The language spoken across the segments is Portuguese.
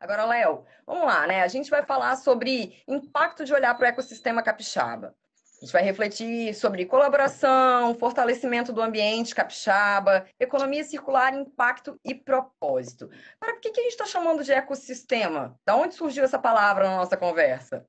Agora, Léo, vamos lá, né? A gente vai falar sobre impacto de olhar para o ecossistema capixaba. A gente vai refletir sobre colaboração, fortalecimento do ambiente capixaba, economia circular, impacto e propósito. Agora, por que a gente está chamando de ecossistema? Da onde surgiu essa palavra na nossa conversa?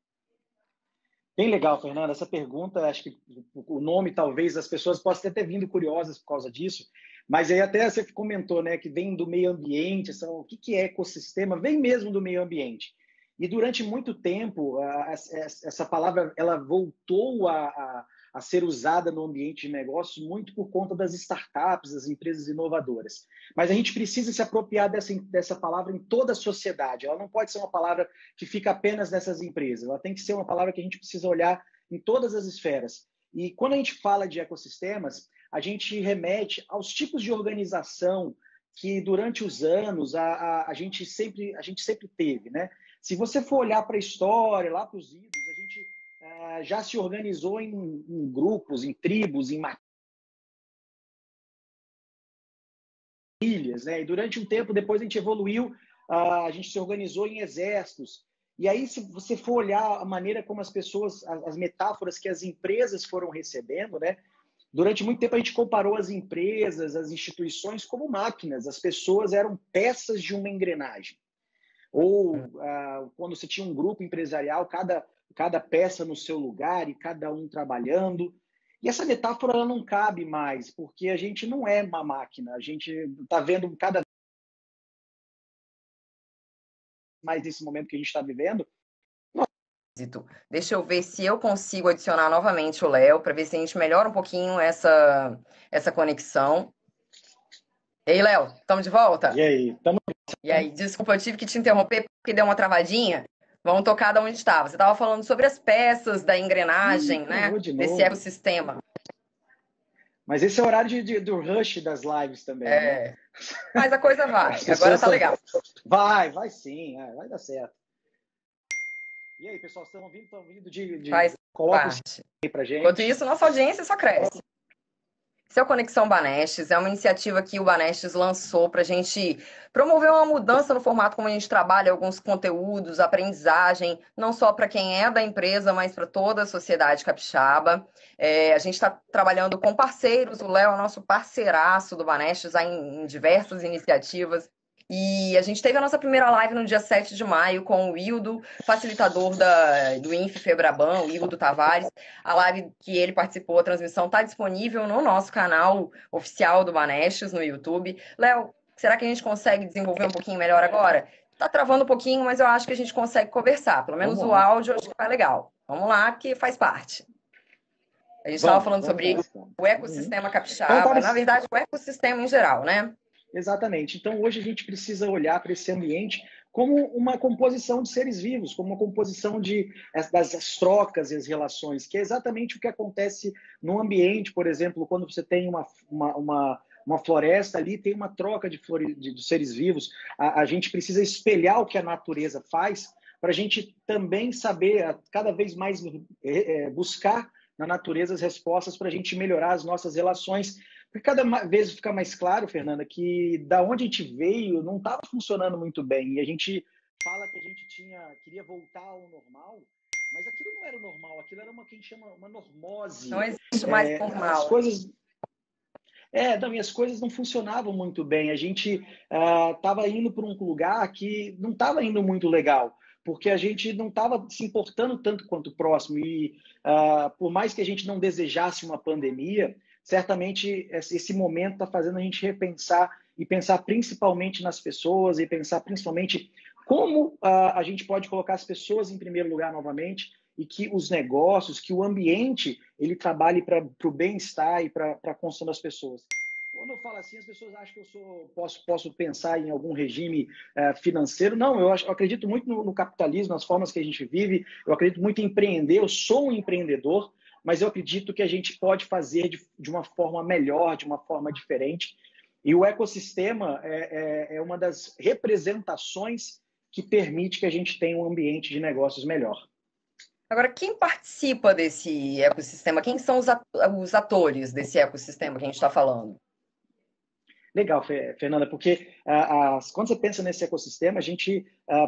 Bem legal, Fernanda, essa pergunta, acho que o nome talvez as pessoas possam até ter vindo curiosas por causa disso, mas aí até você comentou, né, que vem do meio ambiente, o que é ecossistema? Vem mesmo do meio ambiente. E durante muito tempo, essa palavra ela voltou a ser usada no ambiente de negócios muito por conta das startups, das empresas inovadoras. Mas a gente precisa se apropriar dessa palavra em toda a sociedade. Ela não pode ser uma palavra que fica apenas nessas empresas. Ela tem que ser uma palavra que a gente precisa olhar em todas as esferas. E quando a gente fala de ecossistemas, a gente remete aos tipos de organização que durante os anos a gente sempre teve, né? Se você for olhar para a história, lá para os idos, a gente já se organizou em grupos, em tribos, em matilhas, né? E durante um tempo depois a gente evoluiu, a gente se organizou em exércitos. E aí, se você for olhar a maneira como as pessoas, as metáforas que as empresas foram recebendo, né? Durante muito tempo a gente comparou as empresas, as instituições como máquinas. As pessoas eram peças de uma engrenagem. Ou quando você tinha um grupo empresarial, cada peça no seu lugar e cada um trabalhando. E essa metáfora ela não cabe mais, porque a gente não é uma máquina. A gente está vendo cada vez mais nesse momento que a gente está vivendo. Deixa eu ver se eu consigo adicionar novamente o Léo, para ver se a gente melhora um pouquinho essa conexão. Ei, Léo, estamos de volta? E aí? E aí, desculpa, eu tive que te interromper porque deu uma travadinha. Vamos tocar de onde estava. Você estava falando sobre as peças da engrenagem, né? De Desse novo. ecossistema. Mas esse é o horário do rush das lives também, né? Mas a coisa vai. Agora tá legal. Vai sim, vai dar certo. E aí, pessoal, estão ouvindo? Estão ouvindo Faz Coloca parte. aí pra gente. Enquanto isso, nossa audiência só cresce. Esse é o Conexão Banestes, é uma iniciativa que o Banestes lançou para a gente promover uma mudança no formato como a gente trabalha alguns conteúdos, aprendizagem, não só para quem é da empresa, mas para toda a sociedade capixaba. A gente está trabalhando com parceiros, o Léo é nosso parceiraço do Banestes em diversas iniciativas. E a gente teve a nossa primeira live no dia 7 de maio com o Hildo, facilitador do INF Febraban, o Hildo Tavares. A live que ele participou, a transmissão, está disponível no nosso canal oficial do Banestes, no YouTube. Léo, será que a gente consegue desenvolver um pouquinho melhor agora? Tá travando um pouquinho, mas eu acho que a gente consegue conversar. Pelo menos o áudio acho que vai legal. Vamos lá, que faz parte. A gente estava falando sobre o ecossistema capixaba, na verdade, o ecossistema em geral, né? Exatamente. Então, hoje a gente precisa olhar para esse ambiente como uma composição de seres vivos, como uma composição das trocas e as relações, que é exatamente o que acontece no ambiente, por exemplo, quando você tem uma floresta ali, tem uma troca de seres vivos. A gente precisa espelhar o que a natureza faz para a gente também saber, cada vez mais buscar na natureza as respostas para a gente melhorar as nossas relações. Porque cada vez fica mais claro, Fernanda, que da onde a gente veio não estava funcionando muito bem. E a gente fala que a gente queria voltar ao normal, mas aquilo não era o normal, aquilo era que a gente chama uma normose. Não existe mais normal. As coisas... e as coisas não funcionavam muito bem. A gente estava indo para um lugar que não estava indo muito legal, porque a gente não estava se importando tanto quanto o próximo. E por mais que a gente não desejasse uma pandemia, certamente esse momento está fazendo a gente repensar e pensar principalmente nas pessoas e pensar principalmente como a gente pode colocar as pessoas em primeiro lugar novamente e que os negócios, que o ambiente, ele trabalhe para o bem-estar e para a construção das pessoas. Quando eu falo assim, as pessoas acham que eu posso pensar em algum regime financeiro. Não, eu acredito muito no capitalismo, nas formas que a gente vive. Eu acredito muito em empreender. Eu sou um empreendedor, mas eu acredito que a gente pode fazer de uma forma melhor, de uma forma diferente. E o ecossistema é uma das representações que permite que a gente tenha um ambiente de negócios melhor. Agora, quem participa desse ecossistema? Quem são os atores desse ecossistema que a gente está falando? Legal, Fernanda, porque quando você pensa nesse ecossistema, a gente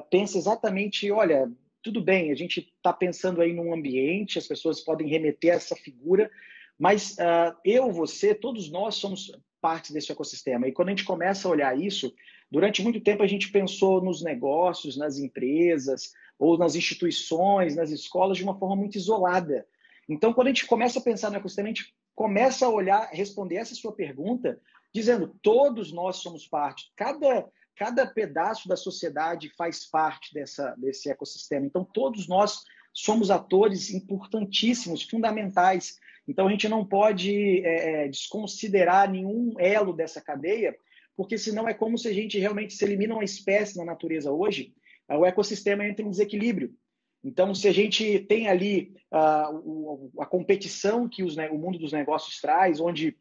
pensa exatamente, olha, tudo bem, a gente está pensando aí num ambiente, as pessoas podem remeter a essa figura, mas eu, você, todos nós somos parte desse ecossistema. E quando a gente começa a olhar isso, durante muito tempo a gente pensou nos negócios, nas empresas, ou nas instituições, nas escolas, de uma forma muito isolada. Então, quando a gente começa a pensar no ecossistema, a gente começa a olhar, responder essa sua pergunta, dizendo, todos nós somos parte, cada pedaço da sociedade faz parte desse ecossistema. Então, todos nós somos atores importantíssimos, fundamentais. Então, a gente não pode desconsiderar nenhum elo dessa cadeia, porque senão é como se a gente realmente se elimina uma espécie na natureza hoje, o ecossistema entra em desequilíbrio. Então, se a gente tem ali a competição que o mundo dos negócios traz, onde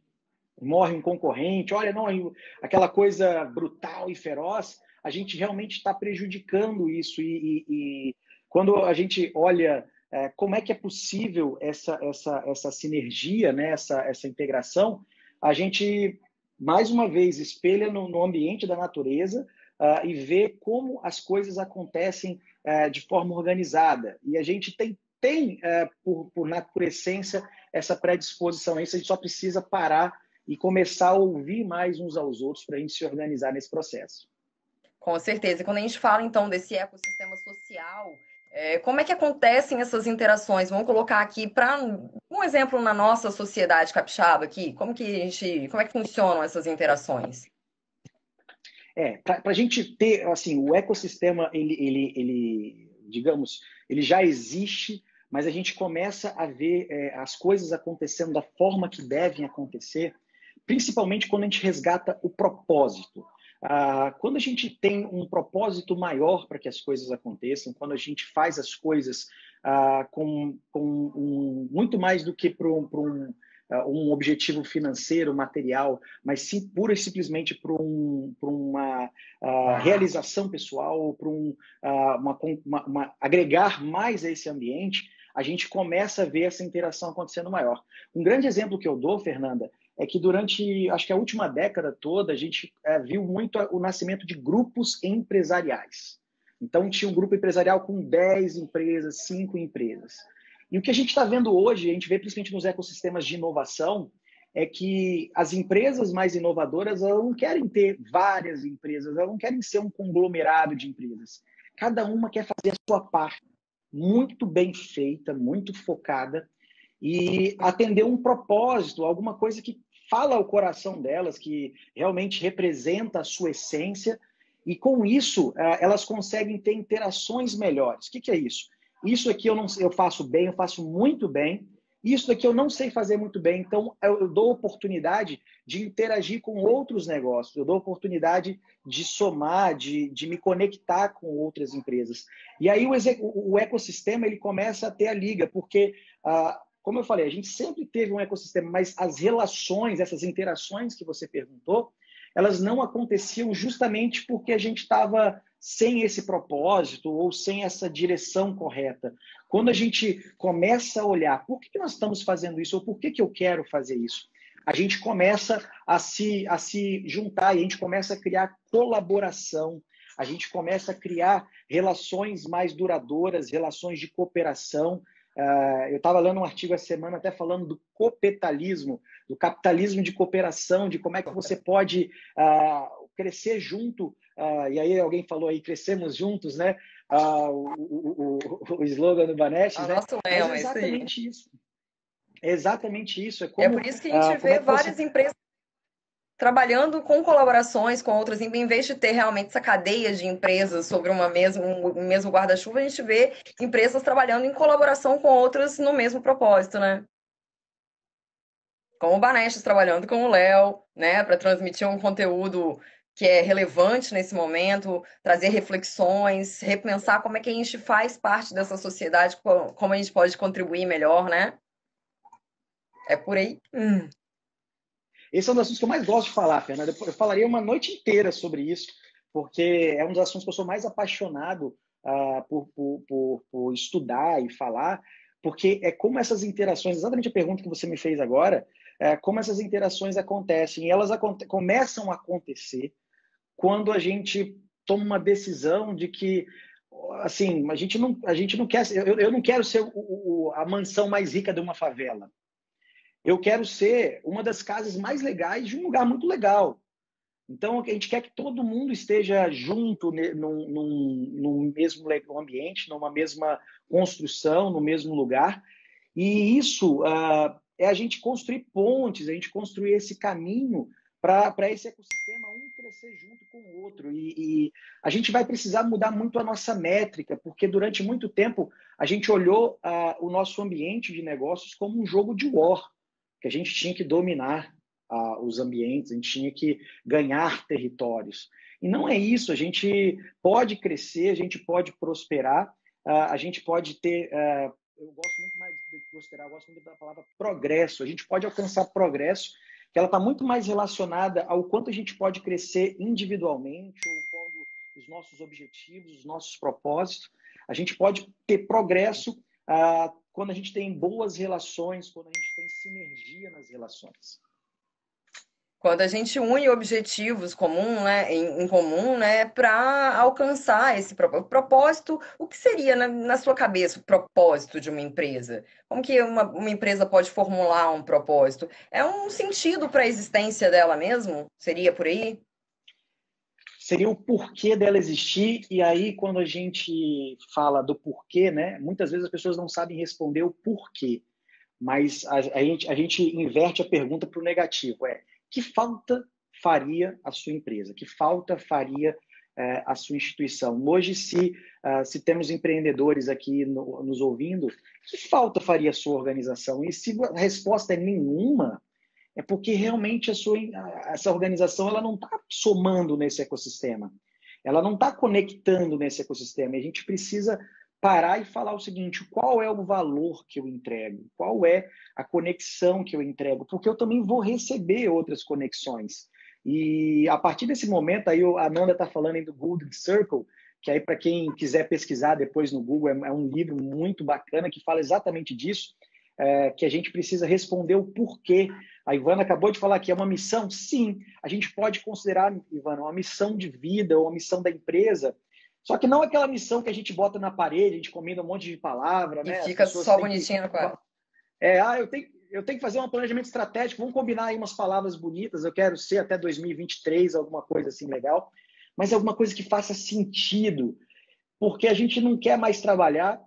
morre um concorrente, olha, não, aquela coisa brutal e feroz, a gente realmente está prejudicando isso. E quando a gente olha como é que é possível essa sinergia, né, essa integração, a gente, mais uma vez, espelha no ambiente da natureza e vê como as coisas acontecem de forma organizada. E a gente tem por essência, essa predisposição a isso, a gente só precisa parar e começar a ouvir mais uns aos outros para a gente se organizar nesse processo. Com certeza. E quando a gente fala, então, desse ecossistema social, como é que acontecem essas interações? Vamos colocar aqui para um exemplo na nossa sociedade capixaba aqui. Como é que funcionam essas interações? Para a gente ter, assim, o ecossistema, digamos, ele já existe, mas a gente começa a ver as coisas acontecendo da forma que devem acontecer, principalmente quando a gente resgata o propósito. Quando a gente tem um propósito maior para que as coisas aconteçam, quando a gente faz as coisas muito mais do que para um objetivo financeiro, material, mas sim pura e simplesmente para uma realização pessoal, para agregar mais a esse ambiente, a gente começa a ver essa interação acontecendo maior. Um grande exemplo que eu dou, Fernanda, é que durante, acho que a última década toda, a gente viu muito o nascimento de grupos empresariais. Então, tinha um grupo empresarial com 10 empresas, 5 empresas. E o que a gente está vendo hoje, a gente vê principalmente nos ecossistemas de inovação, é que as empresas mais inovadoras elas não querem ter várias empresas, elas não querem ser um conglomerado de empresas. Cada uma quer fazer a sua parte, muito bem feita, muito focada, e atender um propósito, alguma coisa que fala ao coração delas, que realmente representa a sua essência, e com isso elas conseguem ter interações melhores. O que é isso? Isso aqui eu faço bem, eu faço muito bem. Isso aqui eu não sei fazer muito bem, então eu dou oportunidade de interagir com outros negócios, eu dou oportunidade de somar, de me conectar com outras empresas. E aí o ecossistema ele começa a ter a liga, porque, como eu falei, a gente sempre teve um ecossistema, mas as relações, essas interações que você perguntou, elas não aconteciam justamente porque a gente estava sem esse propósito ou sem essa direção correta. Quando a gente começa a olhar por que nós estamos fazendo isso ou por que eu quero fazer isso, a gente começa a se juntar e a gente começa a criar colaboração, a gente começa a criar relações mais duradouras, relações de cooperação. Eu estava lendo um artigo essa semana até falando do copetalismo, do capitalismo de cooperação, de como é que você pode crescer junto. E aí alguém falou aí, crescemos juntos, né? O slogan do Banestes, né? Nosso lema, é exatamente isso. É exatamente isso. É por isso que a gente vê várias empresas trabalhando com colaborações com outras, em vez de ter realmente essa cadeia de empresas sobre um mesmo guarda-chuva, a gente vê empresas trabalhando em colaboração com outras no mesmo propósito, né? Como o Banestes trabalhando com o Léo, né, para transmitir um conteúdo que é relevante nesse momento, trazer reflexões, repensar como é que a gente faz parte dessa sociedade, como a gente pode contribuir melhor, né? É por aí. Esse é um dos assuntos que eu mais gosto de falar, Fernanda. Eu falaria uma noite inteira sobre isso, porque é um dos assuntos que eu sou mais apaixonado por estudar e falar, porque é como essas interações, exatamente a pergunta que você me fez agora, como essas interações acontecem. E elas começam a acontecer quando a gente toma uma decisão de que, assim, a gente não quer, eu não quero ser a mansão mais rica de uma favela. Eu quero ser uma das casas mais legais de um lugar muito legal. Então, a gente quer que todo mundo esteja junto num mesmo ambiente, numa mesma construção, no mesmo lugar. E isso é a gente construir pontes, a gente construir esse caminho para esse ecossistema um crescer junto com o outro. E a gente vai precisar mudar muito a nossa métrica, porque durante muito tempo a gente olhou o nosso ambiente de negócios como um jogo de war, que a gente tinha que dominar os ambientes, a gente tinha que ganhar territórios. E não é isso, a gente pode crescer, a gente pode prosperar, a gente pode ter... eu gosto muito mais de prosperar, eu gosto muito da palavra progresso. A gente pode alcançar progresso, que ela está muito mais relacionada ao quanto a gente pode crescer individualmente, ou quando os nossos objetivos, os nossos propósitos. A gente pode ter progresso quando a gente tem boas relações, quando a gente tem sinergia nas relações. Quando a gente une objetivos em comum, né, para alcançar esse propósito. O que seria, na sua cabeça, o propósito de uma empresa? Como que uma empresa pode formular um propósito? É um sentido para a existência dela mesmo? Seria por aí? Seria o porquê dela existir, e aí quando a gente fala do porquê, né, muitas vezes as pessoas não sabem responder o porquê, mas a gente inverte a pergunta para o negativo, que falta faria a sua empresa? Que falta faria a sua instituição? Hoje, se temos empreendedores aqui nos ouvindo, que falta faria a sua organização? E se a resposta é nenhuma, é porque realmente essa organização ela não está somando nesse ecossistema. Ela não está conectando nesse ecossistema. E a gente precisa parar e falar o seguinte: qual é o valor que eu entrego? Qual é a conexão que eu entrego? Porque eu também vou receber outras conexões. E a partir desse momento, aí a Nanda está falando aí do Golden Circle, que aí para quem quiser pesquisar depois no Google, é um livro muito bacana que fala exatamente disso, que a gente precisa responder o porquê. A Ivana acabou de falar que é uma missão. Sim, a gente pode considerar, Ivana, uma missão de vida ou uma missão da empresa, só que não aquela missão que a gente bota na parede, a gente combina um monte de palavra, E né? fica só bonitinho no quadro. Eu tenho que fazer um planejamento estratégico, vamos combinar aí umas palavras bonitas, eu quero ser até 2023, alguma coisa assim legal, mas alguma coisa que faça sentido, porque a gente não quer mais trabalhar,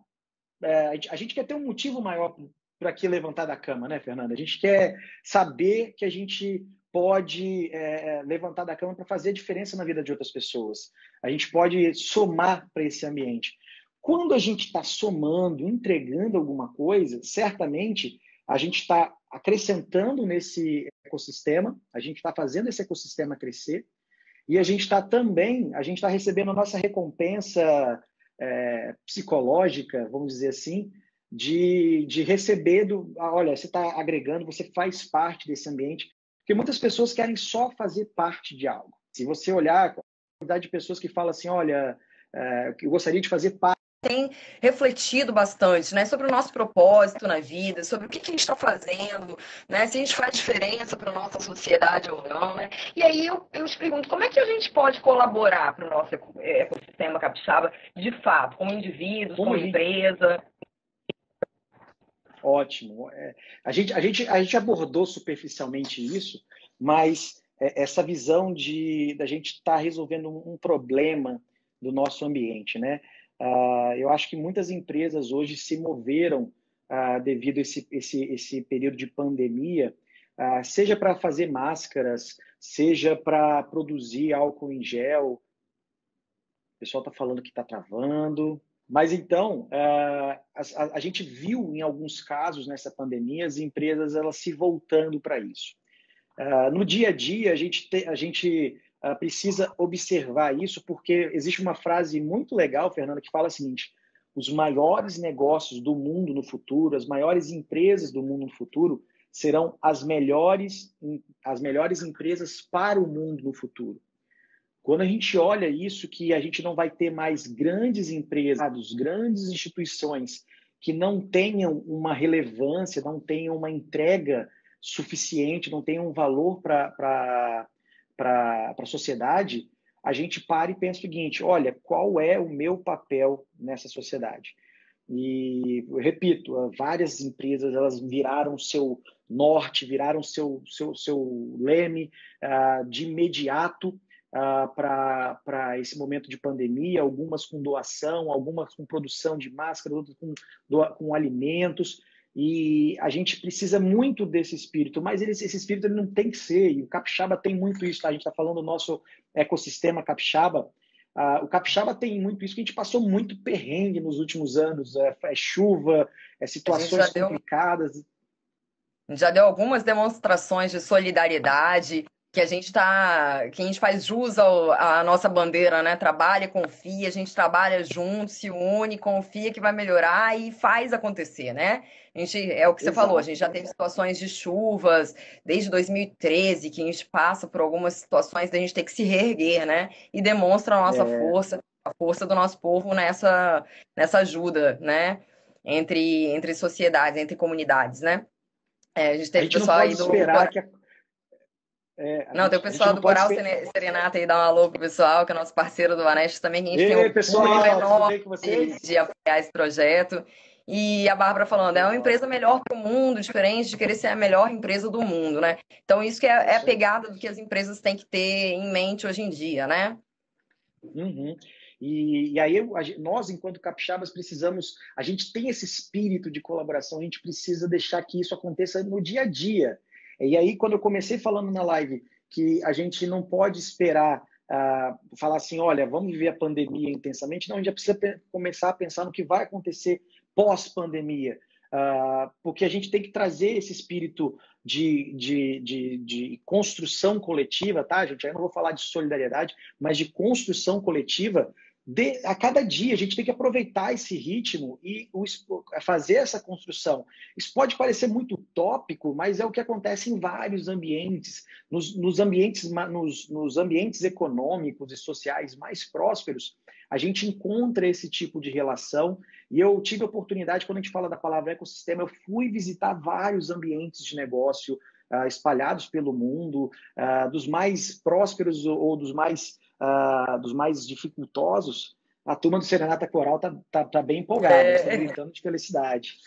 a gente quer ter um motivo maior para que levantar da cama, né, Fernanda? A gente quer saber que a gente pode levantar da cama para fazer a diferença na vida de outras pessoas. A gente pode somar para esse ambiente. Quando a gente está somando, entregando alguma coisa, certamente a gente está acrescentando nesse ecossistema, a gente está fazendo esse ecossistema crescer e a gente está recebendo a nossa recompensa psicológica, vamos dizer assim, de receber olha, você está agregando, você faz parte desse ambiente, porque muitas pessoas querem só fazer parte de algo. Se você olhar a quantidade de pessoas que falam assim, olha, eu gostaria de fazer parte, tem refletido bastante, né, sobre o nosso propósito na vida, sobre o que a gente está fazendo, né, se a gente faz diferença para a nossa sociedade ou não, né? E aí eu te pergunto, como é que a gente pode colaborar para o nosso ecossistema capixaba, de fato, como indivíduos, como empresa? Ótimo. A gente abordou superficialmente isso, mas essa visão da gente estar resolvendo um problema do nosso ambiente, né? Eu acho que muitas empresas hoje se moveram devido a esse período de pandemia, seja para fazer máscaras, seja para produzir álcool em gel. O pessoal está falando que está travando. Mas então, a gente viu em alguns casos nessa pandemia as empresas elas se voltando para isso. No dia a dia, a gente precisa observar isso, porque existe uma frase muito legal, Fernanda, que fala o seguinte: os maiores negócios do mundo no futuro, as maiores empresas do mundo no futuro, serão as melhores empresas para o mundo no futuro. Quando a gente olha isso, que a gente não vai ter mais grandes empresas, grandes instituições que não tenham uma relevância, não tenham uma entrega suficiente, não tem um valor para a sociedade, a gente para e pensa o seguinte: olha, qual é o meu papel nessa sociedade? E eu repito, várias empresas elas viraram seu norte, viraram seu leme de imediato para esse momento de pandemia, algumas com doação, algumas com produção de máscaras, outras com alimentos. E a gente precisa muito desse espírito, mas esse espírito ele não tem que ser, e o capixaba tem muito isso, tá? A gente está falando do nosso ecossistema capixaba. O capixaba tem muito isso, que a gente passou muito perrengue nos últimos anos, chuva, situações complicadas. Já deu algumas demonstrações de solidariedade, que a gente faz jus à nossa bandeira, né? Trabalha, confia, a gente trabalha junto, se une, confia que vai melhorar e faz acontecer, né? É o que você falou, a gente já teve situações de chuvas desde 2013, que a gente passa por algumas situações da gente ter que se reerguer, né? E demonstra a nossa força, a força do nosso povo nessa ajuda, né? Entre sociedades, entre comunidades, né? A gente teve pessoal aí do. Não, tem o pessoal do Coral Serenata aí, dá um alô pro pessoal, que é nosso parceiro do Vanest também, que a gente tem um pessoal, enorme de apoiar esse projeto. E a Bárbara falando, é uma empresa melhor para o mundo, diferente de querer ser a melhor empresa do mundo, né? Então, isso que é a pegada do que as empresas têm que ter em mente hoje em dia, né? Uhum. E aí, nós, enquanto capixabas, precisamos... A gente tem esse espírito de colaboração, a gente precisa deixar que isso aconteça no dia a dia. E aí, quando eu comecei falando na live que a gente não pode esperar falar assim, olha, vamos viver a pandemia intensamente, não, a gente já precisa começar a pensar no que vai acontecer pós-pandemia, porque a gente tem que trazer esse espírito de construção coletiva, tá, gente? Aí eu não vou falar de solidariedade, mas de construção coletiva. A cada dia a gente tem que aproveitar esse ritmo e fazer essa construção. Isso pode parecer muito utópico, mas é o que acontece em vários ambientes, nos ambientes econômicos e sociais mais prósperos. A gente encontra esse tipo de relação, e eu tive a oportunidade, quando a gente fala da palavra ecossistema, eu fui visitar vários ambientes de negócio espalhados pelo mundo, dos mais prósperos ou dos mais dificultosos. A turma do Serenata Coral tá bem empolgada, estão gritando de felicidade.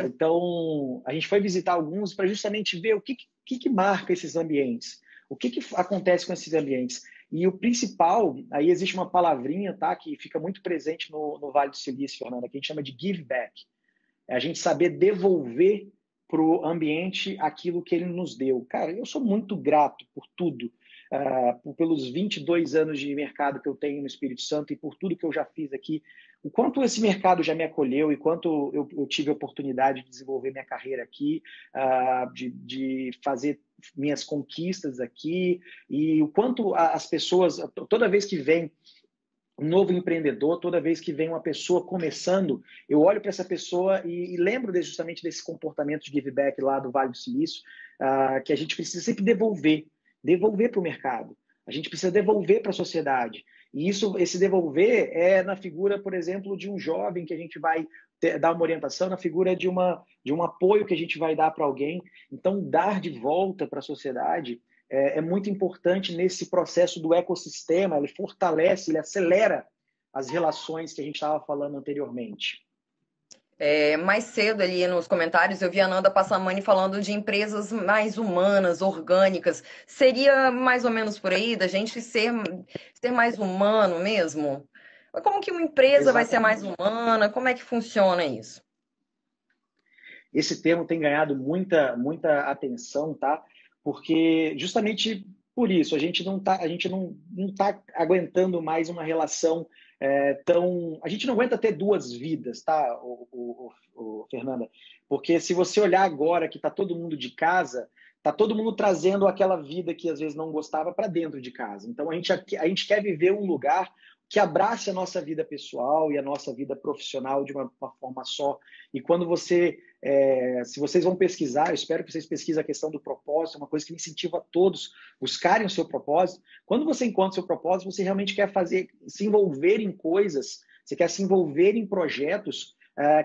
Então, a gente foi visitar alguns para justamente ver o que marca esses ambientes, o que acontece com esses ambientes. E o principal, aí existe uma palavrinha, tá, que fica muito presente no Vale do Silício, Fernanda, que a gente chama de give back. É a gente saber devolver para o ambiente aquilo que ele nos deu. Cara, eu sou muito grato por tudo, pelos 22 anos de mercado que eu tenho no Espírito Santo e por tudo que eu já fiz aqui, o quanto esse mercado já me acolheu e quanto eu tive a oportunidade de desenvolver minha carreira aqui, de fazer minhas conquistas aqui, e o quanto as pessoas, toda vez que vem um novo empreendedor, toda vez que vem uma pessoa começando, eu olho para essa pessoa e lembro justamente desse comportamento de give back lá do Vale do Silício, que a gente precisa sempre devolver para o mercado. A gente precisa devolver para a sociedade. E esse devolver é na figura, por exemplo, de um jovem que a gente vai dar uma orientação, na figura de um apoio que a gente vai dar para alguém. Então, dar de volta para a sociedade é muito importante nesse processo do ecossistema. Ele fortalece, ele acelera as relações que a gente estava falando anteriormente. Mais cedo ali nos comentários eu vi a Nanda Passamani falando de empresas mais humanas, orgânicas. Seria mais ou menos por aí, da gente ser mais humano mesmo? Como que uma empresa vai ser mais humana? Como é que funciona isso? Esse termo tem ganhado muita atenção, tá? Porque justamente por isso a gente não tá aguentando mais uma relação a gente não aguenta ter duas vidas, tá, Fernanda? Porque se você olhar agora que está todo mundo de casa, está todo mundo trazendo aquela vida que às vezes não gostava para dentro de casa. Então a gente quer viver um lugar que abrace a nossa vida pessoal e a nossa vida profissional de uma forma só. E quando se vocês vão pesquisar, eu espero que vocês pesquisem a questão do propósito, é uma coisa que incentiva a todos buscarem o seu propósito. Quando você encontra o seu propósito, você realmente quer se envolver em coisas, você quer se envolver em projetos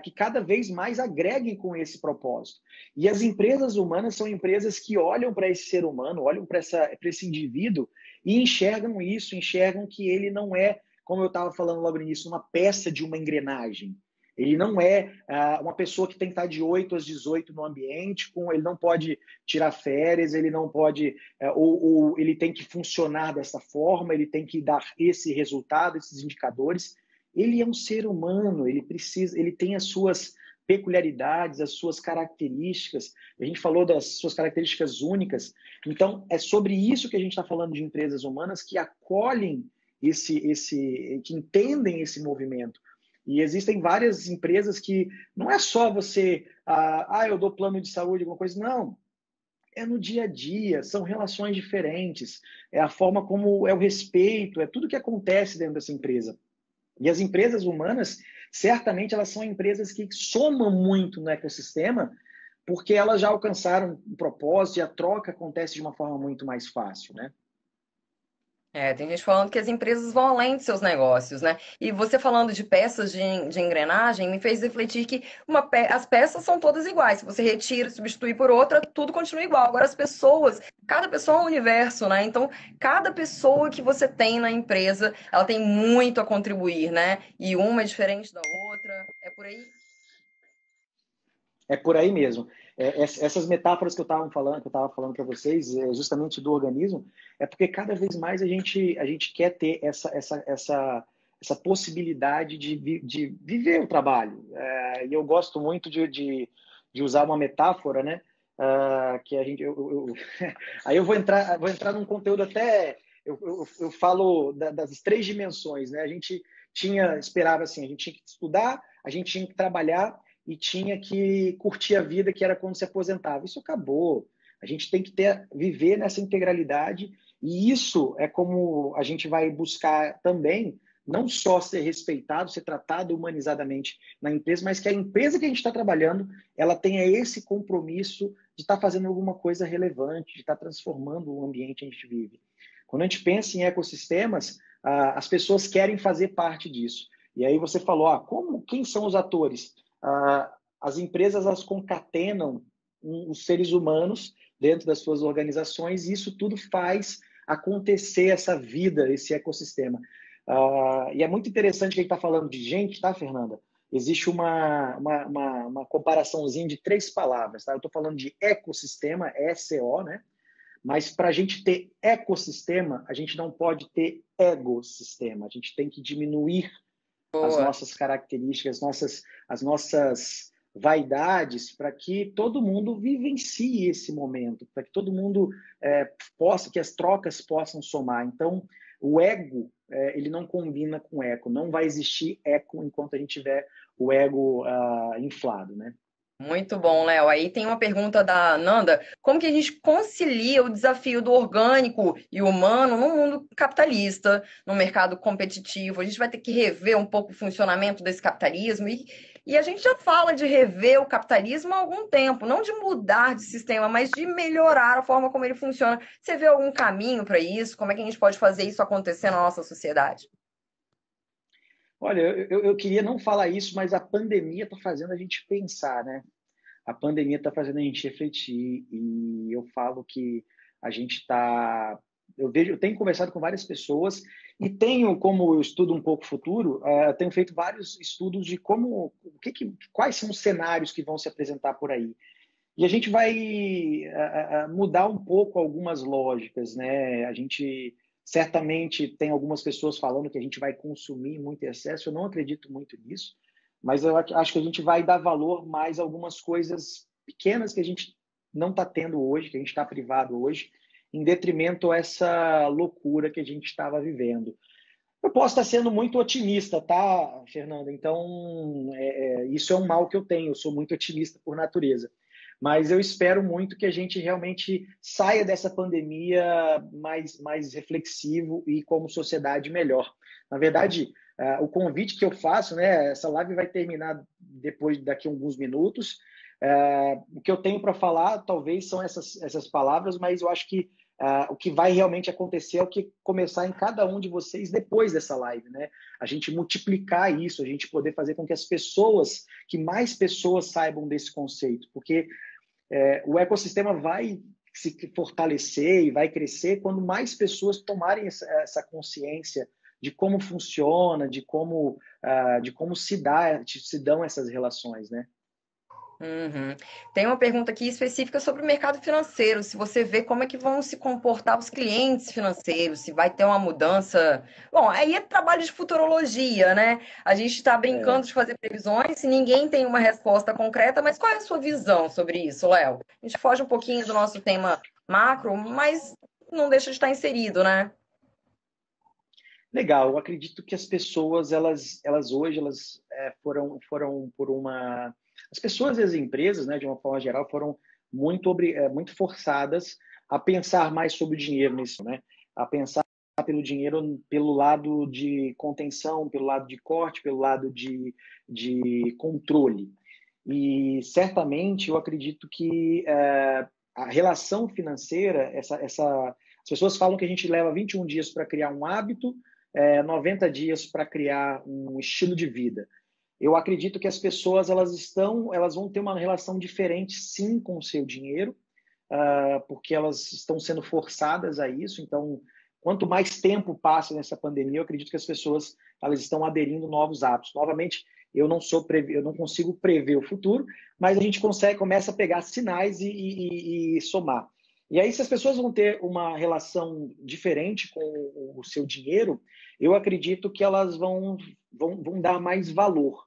que cada vez mais agreguem com esse propósito. E as empresas humanas são empresas que olham para esse ser humano, olham para esse indivíduo e enxergam isso, enxergam que ele não é, como eu estava falando logo no início, uma peça de uma engrenagem. Ele não é uma pessoa que tem que estar de 8 às 18 no ambiente, ele não pode tirar férias, ele não pode, ou ele tem que funcionar dessa forma, ele tem que dar esse resultado, esses indicadores. Ele é um ser humano, ele tem as suas peculiaridades, as suas características. A gente falou das suas características únicas. Então, é sobre isso que a gente está falando de empresas humanas que acolhem que entendem esse movimento. E existem várias empresas que não é só você, eu dou plano de saúde, alguma coisa, não. É no dia a dia, são relações diferentes, é a forma como é o respeito, é tudo que acontece dentro dessa empresa. E as empresas humanas, certamente, elas são empresas que somam muito no ecossistema, porque elas já alcançaram um propósito e a troca acontece de uma forma muito mais fácil, né? Tem gente falando que as empresas vão além de seus negócios, né? E você falando de peças de engrenagem me fez refletir que as peças são todas iguais. Se você retira, substitui por outra, tudo continua igual. Agora, as pessoas, cada pessoa é um universo, né? Então, cada pessoa que você tem na empresa, ela tem muito a contribuir, né? E uma é diferente da outra. É por aí. É por aí mesmo. Essas metáforas que eu estava falando para vocês, justamente do organismo, é porque cada vez mais a gente quer ter essa possibilidade de viver o trabalho. E eu gosto muito de usar uma metáfora, né? Que a gente, aí eu vou entrar num conteúdo até eu falo das 3 dimensões, né? A gente esperava assim, a gente tinha que estudar, a gente tinha que trabalhar e tinha que curtir a vida, que era quando se aposentava. Isso acabou. A gente tem que viver nessa integralidade, e isso é como a gente vai buscar também, não só ser respeitado, ser tratado humanizadamente na empresa, mas que a empresa que a gente está trabalhando, ela tenha esse compromisso de estar fazendo alguma coisa relevante, de estar transformando o ambiente que a gente vive. Quando a gente pensa em ecossistemas, as pessoas querem fazer parte disso. E aí você falou, quem são os atores? As empresas as concatenam os seres humanos dentro das suas organizações, e isso tudo faz acontecer essa vida, esse ecossistema. E é muito interessante que a gente está falando de gente, tá, Fernanda? Existe uma comparaçãozinha de 3 palavras. Tá? Eu estou falando de ecossistema, ECO, né? Mas para a gente ter ecossistema, a gente não pode ter egossistema. A gente tem que diminuir as nossas características, as nossas vaidades, para que todo mundo vivencie esse momento, para que todo mundo que as trocas possam somar. Então, o ego, ele não combina com eco. Não vai existir eco enquanto a gente tiver o ego inflado, né? Muito bom, Léo. Aí tem uma pergunta da Nanda: como que a gente concilia o desafio do orgânico e humano no mundo capitalista, no mercado competitivo? A gente vai ter que rever um pouco o funcionamento desse capitalismo e a gente já fala de rever o capitalismo há algum tempo, não de mudar de sistema, mas de melhorar a forma como ele funciona. Você vê algum caminho para isso? Como é que a gente pode fazer isso acontecer na nossa sociedade? Olha, eu queria não falar isso, mas a pandemia está fazendo a gente pensar, né? A pandemia está fazendo a gente refletir, e eu falo que a gente está... Eu tenho conversado com várias pessoas e tenho, como eu estudo um pouco o futuro, tenho feito vários estudos de quais são os cenários que vão se apresentar por aí. E a gente vai mudar um pouco algumas lógicas, né? A gente certamente tem algumas pessoas falando que a gente vai consumir muito em excesso. Eu não acredito muito nisso, mas eu acho que a gente vai dar valor mais a algumas coisas pequenas que a gente não está tendo hoje, que a gente está privado hoje, em detrimento a essa loucura que a gente estava vivendo. Eu posso estar sendo muito otimista, tá, Fernanda? Então, isso é um mal que eu tenho. Eu sou muito otimista por natureza. Mas eu espero muito que a gente realmente saia dessa pandemia mais reflexivo e como sociedade melhor. Na verdade, o convite que eu faço, né? Essa live vai terminar daqui a alguns minutos. O que eu tenho para falar talvez são essas palavras, mas eu acho que o que vai realmente acontecer é o que começar em cada um de vocês depois dessa live, né? A gente multiplicar isso, a gente poder fazer com que que mais pessoas saibam desse conceito, porque o ecossistema vai se fortalecer e vai crescer quando mais pessoas tomarem essa consciência de como funciona, de como se dão essas relações, né? Uhum. Tem uma pergunta aqui específica sobre o mercado financeiro. Se você vê como é que vão se comportar os clientes financeiros, se vai ter uma mudança. Bom, aí é trabalho de futurologia, né? A gente está brincando de fazer previsões, se ninguém tem uma resposta concreta, mas qual é a sua visão sobre isso, Léo? A gente foge um pouquinho do nosso tema macro, mas não deixa de estar inserido, né? Legal, eu acredito que as pessoas, elas hoje, foram por uma... As pessoas e as empresas, né, de uma forma geral, foram muito forçadas a pensar mais sobre o dinheiro nisso, né? A pensar pelo dinheiro pelo lado de contenção, pelo lado de corte, pelo lado de controle. E certamente eu acredito que a relação financeira, as pessoas falam que a gente leva 21 dias para criar um hábito, 90 dias para criar um estilo de vida. Eu acredito que as pessoas elas vão ter uma relação diferente, sim, com o seu dinheiro, porque elas estão sendo forçadas a isso. Então, quanto mais tempo passa nessa pandemia, eu acredito que as pessoas elas estão aderindo novos hábitos. Novamente, eu não consigo prever o futuro, mas a gente começa a pegar sinais e somar. E aí, se as pessoas vão ter uma relação diferente com o seu dinheiro, eu acredito que elas vão dar mais valor.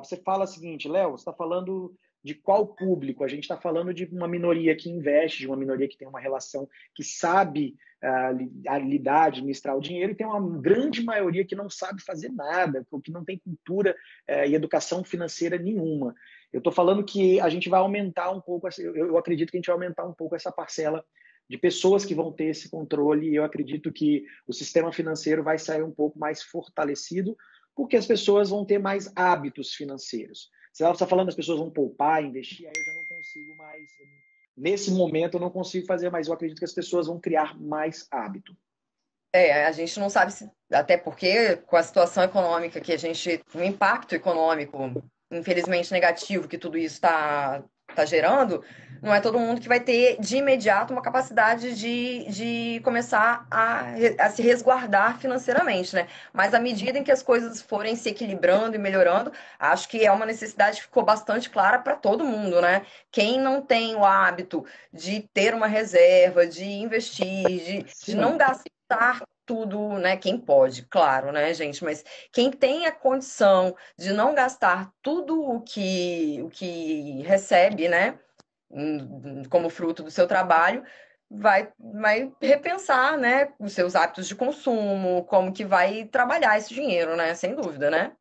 Você fala o seguinte, Léo, você está falando de qual público? A gente está falando de uma minoria que investe, de uma minoria que tem uma relação, que sabe lidar, administrar o dinheiro, e tem uma grande maioria que não sabe fazer nada, que não tem cultura e educação financeira nenhuma. Eu estou falando que a gente vai aumentar um pouco, eu acredito que a gente vai aumentar um pouco essa parcela de pessoas que vão ter esse controle, e eu acredito que o sistema financeiro vai sair um pouco mais fortalecido, porque as pessoas vão ter mais hábitos financeiros. Se ela está falando que as pessoas vão poupar, investir, aí eu já não consigo mais. Nesse momento eu não consigo fazer, mas eu acredito que as pessoas vão criar mais hábito. A gente não sabe se, até porque com a situação econômica que a gente, o impacto econômico, infelizmente negativo que tudo isso está gerando, não é todo mundo que vai ter de imediato uma capacidade de começar a se resguardar financeiramente, né? Mas à medida em que as coisas forem se equilibrando e melhorando, acho que é uma necessidade que ficou bastante clara para todo mundo, né? Quem não tem o hábito de ter uma reserva, de investir, de não Sim. gastar tudo, né? Quem pode, claro, né, gente? Mas quem tem a condição de não gastar tudo o que recebe, né? Como fruto do seu trabalho, vai repensar, né? Os seus hábitos de consumo, como que vai trabalhar esse dinheiro, né? Sem dúvida, né?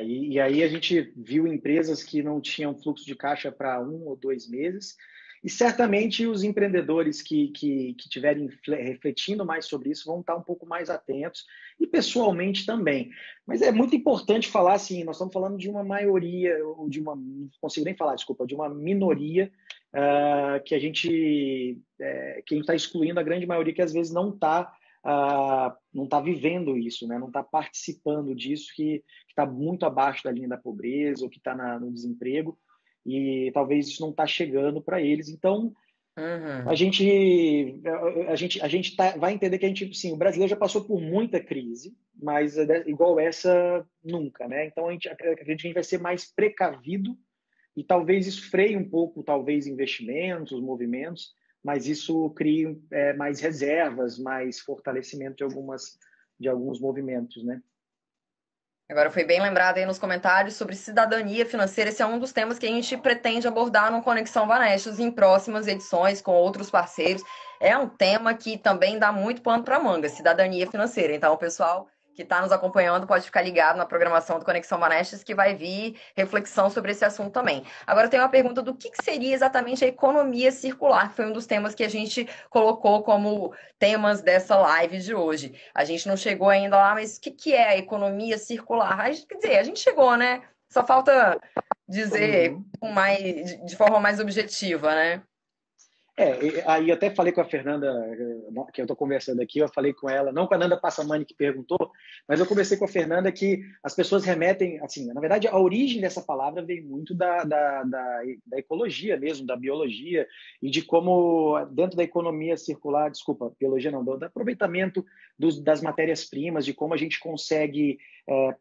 E aí a gente viu empresas que não tinham fluxo de caixa para 1 ou 2 meses, e certamente os empreendedores que estiverem refletindo mais sobre isso vão estar um pouco mais atentos, e pessoalmente também. Mas é muito importante falar assim, nós estamos falando de uma maioria, ou não consigo nem falar, desculpa, de uma minoria que a gente está excluindo a grande maioria que às vezes não tá vivendo isso, né? Não está participando disso, que está muito abaixo da linha da pobreza ou que está no desemprego, e talvez isso não está chegando para eles. Então, Uhum. vai entender que sim, o brasileiro já passou por muita crise, mas igual essa nunca, né? Então a gente acredita que a gente vai ser mais precavido, e talvez isso freie um pouco, talvez investimentos, movimentos, mas isso cria mais reservas, mais fortalecimento de alguns movimentos, né? Agora foi bem lembrado aí nos comentários sobre cidadania financeira. Esse é um dos temas que a gente pretende abordar no Conexão Banestos em próximas edições com outros parceiros. É um tema que também dá muito pano para manga, cidadania financeira. Então, o pessoal que está nos acompanhando pode ficar ligado na programação do Conexão Banestes, que vai vir reflexão sobre esse assunto também. Agora tem uma pergunta do que seria exatamente a economia circular, que foi um dos temas que a gente colocou como temas dessa live de hoje. A gente não chegou ainda lá, mas o que é a economia circular? Quer dizer, a gente chegou, né? Só falta dizer Uhum. de forma mais objetiva, né? Aí até falei com a Fernanda, que eu estou conversando aqui, eu falei com ela, não com a Nanda Passamani que perguntou, mas eu conversei com a Fernanda que as pessoas remetem, assim, na verdade, a origem dessa palavra vem muito da ecologia mesmo, da biologia, e de como dentro da economia circular, desculpa, biologia não, do aproveitamento das matérias-primas, de como a gente consegue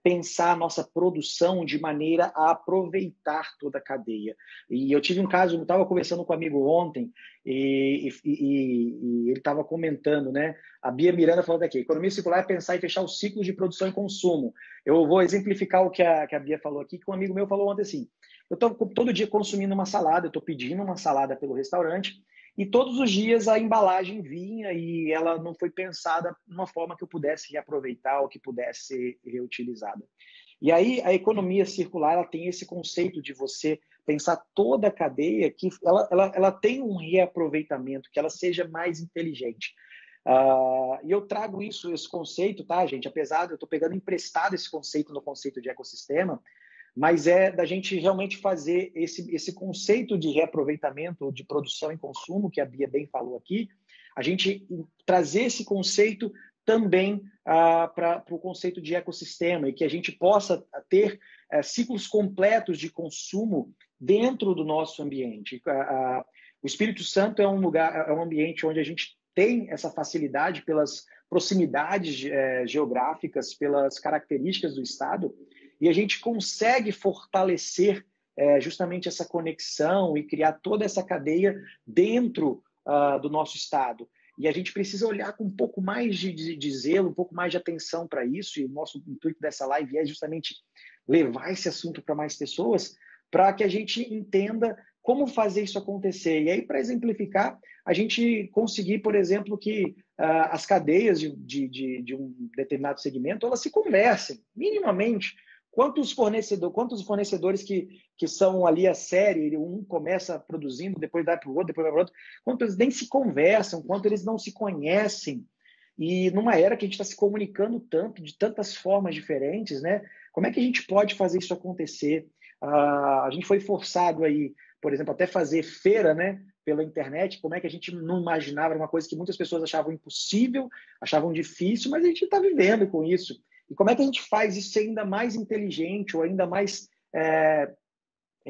pensar a nossa produção de maneira a aproveitar toda a cadeia. E eu tive um caso, eu estava conversando com um amigo ontem, e ele estava comentando, né? A Bia Miranda falando aqui, economia circular é pensar em fechar os ciclos de produção e consumo. Eu vou exemplificar o que a Bia falou aqui, que um amigo meu falou ontem assim, eu estou todo dia consumindo uma salada, eu estou pedindo uma salada pelo restaurante, e todos os dias a embalagem vinha e ela não foi pensada de uma forma que eu pudesse reaproveitar ou que pudesse ser reutilizada. E aí a economia circular ela tem esse conceito de você pensar toda a cadeia que ela tem um reaproveitamento, que ela seja mais inteligente. E eu trago esse conceito, tá, gente? Apesar de eu estou pegando emprestado esse conceito no conceito de ecossistema, mas é da gente realmente fazer esse conceito de reaproveitamento, de produção e consumo, que a Bia bem falou aqui, a gente trazer esse conceito também para o conceito de ecossistema e que a gente possa ter ciclos completos de consumo dentro do nosso ambiente. O Espírito Santo é um ambiente onde a gente tem essa facilidade pelas proximidades geográficas, pelas características do estado, e a gente consegue fortalecer justamente essa conexão e criar toda essa cadeia dentro do nosso estado. E a gente precisa olhar com um pouco mais de zelo, um pouco mais de atenção para isso, e o nosso intuito dessa live é justamente levar esse assunto para mais pessoas, para que a gente entenda como fazer isso acontecer. E aí, para exemplificar, a gente conseguir, por exemplo, que as cadeias de um determinado segmento, elas se conversem, minimamente. Quantos fornecedores que são ali a série, um começa produzindo, depois vai para o outro, depois vai para o outro, quanto eles nem se conversam, quanto eles não se conhecem. E numa era que a gente está se comunicando tanto, de tantas formas diferentes, né? Como é que a gente pode fazer isso acontecer? A gente foi forçado aí, por exemplo, até fazer feira, né? Pela internet, como é que a gente não imaginava, uma coisa que muitas pessoas achavam impossível, achavam difícil, mas a gente está vivendo com isso. E como é que a gente faz isso ser ainda mais inteligente ou ainda mais